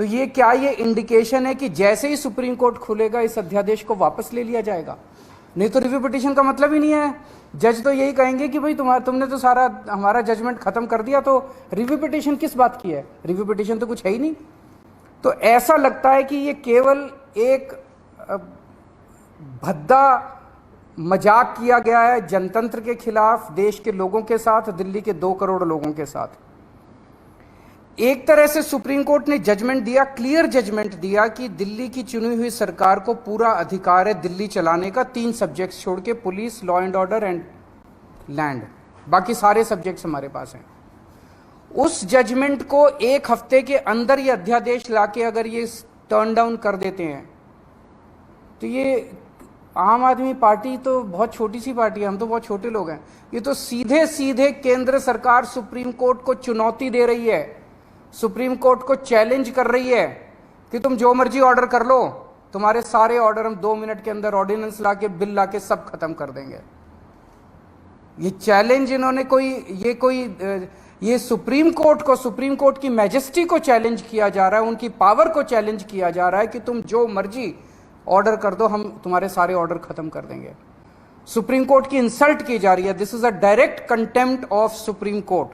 तो ये क्या ये इंडिकेशन है कि जैसे ही सुप्रीम कोर्ट खुलेगा इस अध्यादेश को वापस ले लिया जाएगा? नहीं तो रिव्यू पिटीशन का मतलब ही नहीं है। जज तो यही कहेंगे कि भाई तुमने तो सारा हमारा जजमेंट खत्म कर दिया, तो रिव्यू पिटीशन किस बात की है? रिव्यू पिटीशन तो कुछ है ही नहीं। तो ऐसा लगता है कि ये केवल एक भद्दा मजाक किया गया है जनतंत्र के खिलाफ, देश के लोगों के साथ, दिल्ली के 2 करोड़ लोगों के साथ। एक तरह से सुप्रीम कोर्ट ने जजमेंट दिया, क्लियर जजमेंट दिया कि दिल्ली की चुनी हुई सरकार को पूरा अधिकार है दिल्ली चलाने का, 3 सब्जेक्ट्स छोड़ के, police, law and order and land, बाकी सारे सब्जेक्ट्स हमारे पास हैं। उस जजमेंट को 1 हफ्ते के अंदर ये अध्यादेश लाके अगर ये टर्न डाउन कर देते हैं तो ये आम आदमी पार्टी तो बहुत छोटी सी पार्टी है, हम तो बहुत छोटे लोग हैं। ये तो सीधे सीधे केंद्र सरकार सुप्रीम कोर्ट को चुनौती दे रही है, सुप्रीम कोर्ट को चैलेंज कर रही है कि तुम जो मर्जी ऑर्डर कर लो, तुम्हारे सारे ऑर्डर हम 2 मिनट के अंदर ऑर्डिनेंस लाके, बिल लाके सब खत्म कर देंगे। ये चैलेंज इन्होंने ये सुप्रीम कोर्ट की मैजेस्टी को चैलेंज किया जा रहा है, उनकी पावर को चैलेंज किया जा रहा है कि तुम जो मर्जी ऑर्डर कर दो, हम तुम्हारे सारे ऑर्डर खत्म कर देंगे। सुप्रीम कोर्ट की इंसल्ट की जा रही है। This is a direct contempt of supreme court.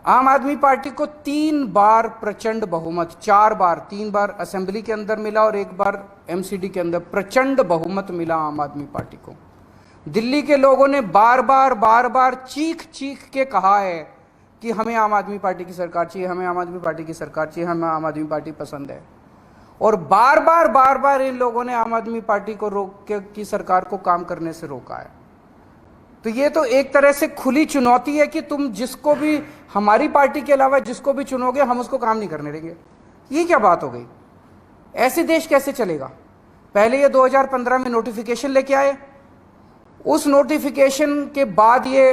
आम आदमी पार्टी को 3 बार प्रचंड बहुमत, 4 बार, 3 बार असेंबली के अंदर मिला और 1 बार एमसीडी के अंदर प्रचंड बहुमत मिला आम आदमी पार्टी को। दिल्ली के लोगों ने बार बार चीख चीख के कहा है कि हमें आम आदमी पार्टी की सरकार चाहिए, हमें आम आदमी पार्टी की सरकार चाहिए, हमें आम आदमी पार्टी पसंद है। और बार बार इन लोगों ने आम आदमी पार्टी को की सरकार को काम करने से रोका है। तो ये तो एक तरह से खुली चुनौती है कि तुम जिसको भी, हमारी पार्टी के अलावा जिसको भी चुनोगे, हम उसको काम नहीं करने देंगे। ये क्या बात हो गई? ऐसे देश कैसे चलेगा? पहले ये 2015 में नोटिफिकेशन लेके आए, उस नोटिफिकेशन के बाद ये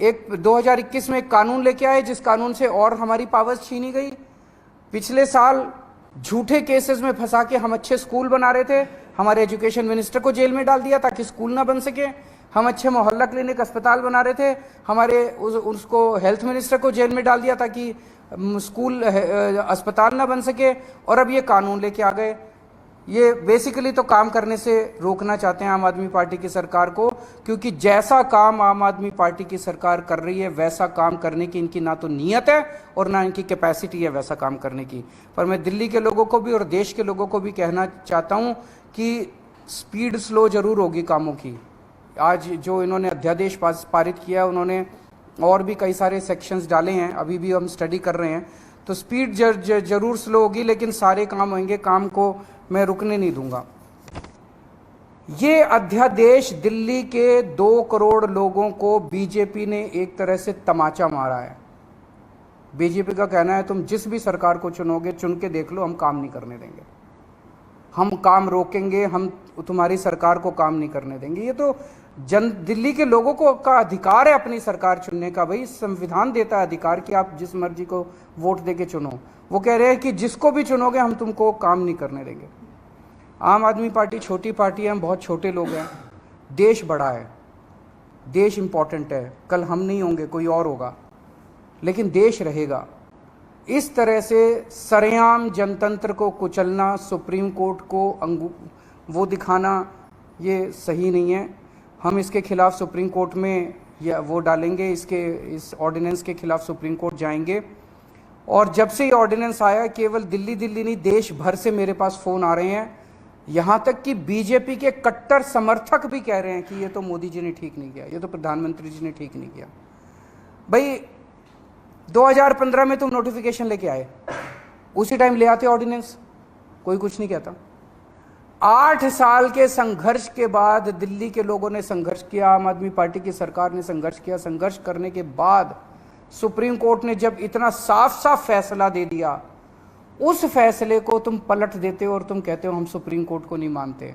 एक 2021 में एक कानून लेके आए, जिस कानून से और हमारी पावर्स छीनी गई। पिछले साल झूठे केसेस में फंसा के हम अच्छे स्कूल बना रहे थे, हमारे एजुकेशन मिनिस्टर को जेल में डाल दिया ताकि स्कूल ना बन सके। हम अच्छे मोहल्ला क्लिनिक अस्पताल बना रहे थे, हमारे उसको हेल्थ मिनिस्टर को जेल में डाल दिया ताकि स्कूल अस्पताल ना बन सके। और अब ये कानून लेके आ गए। ये बेसिकली तो काम करने से रोकना चाहते हैं आम आदमी पार्टी की सरकार को, क्योंकि जैसा काम आम आदमी पार्टी की सरकार कर रही है वैसा काम करने की इनकी ना तो नीयत है और ना इनकी कैपेसिटी है वैसा काम करने की। पर मैं दिल्ली के लोगों को भी और देश के लोगों को भी कहना चाहता हूं कि स्पीड स्लो जरूर होगी कामों की। आज जो इन्होंने अध्यादेश पारित किया, उन्होंने और भी कई सारे सेक्शंस डाले हैं, अभी भी हम स्टडी कर रहे हैं। तो स्पीड जरूर स्लो होगी, लेकिन सारे काम होंगे, काम को मैं रुकने नहीं दूंगा। ये अध्यादेश दिल्ली के 2 करोड़ लोगों को बीजेपी ने एक तरह से तमाचा मारा है। बीजेपी का कहना है तुम जिस भी सरकार को चुनोगे, चुन के देख लो, हम काम नहीं करने देंगे, हम काम रोकेंगे, हम तुम्हारी सरकार को काम नहीं करने देंगे। ये तो दिल्ली के लोगों को का अधिकार है अपनी सरकार चुनने का। भाई संविधान देता है अधिकार कि आप जिस मर्जी को वोट देके चुनो। वो कह रहे हैं कि जिसको भी चुनोगे हम तुमको काम नहीं करने देंगे। आम आदमी पार्टी छोटी पार्टी है, हम बहुत छोटे लोग हैं। देश बड़ा है, देश इंपॉर्टेंट है। कल हम नहीं होंगे, कोई और होगा, लेकिन देश रहेगा। इस तरह से सरेआम जनतंत्र को कुचलना, सुप्रीम कोर्ट को वो दिखाना, ये सही नहीं है। हम इसके खिलाफ सुप्रीम कोर्ट में या वो डालेंगे, इस ऑर्डिनेंस के खिलाफ सुप्रीम कोर्ट जाएंगे। और जब से ये ऑर्डिनेंस आया, केवल दिल्ली नहीं, देश भर से मेरे पास फ़ोन आ रहे हैं। यहाँ तक कि बीजेपी के कट्टर समर्थक भी कह रहे हैं कि ये तो मोदी जी ने ठीक नहीं किया, ये तो प्रधानमंत्री जी ने ठीक नहीं किया। भाई 2015 में तुम नोटिफिकेशन लेके आए, उसी टाइम ले आते ऑर्डिनेंस, कोई कुछ नहीं कहता। 8 साल के संघर्ष के बाद दिल्ली के लोगों ने संघर्ष किया, आम आदमी पार्टी की सरकार ने संघर्ष किया। संघर्ष करने के बाद सुप्रीम कोर्ट ने जब इतना साफ साफ फैसला दे दिया, उस फैसले को तुम पलट देते हो और तुम कहते हो हम सुप्रीम कोर्ट को नहीं मानते।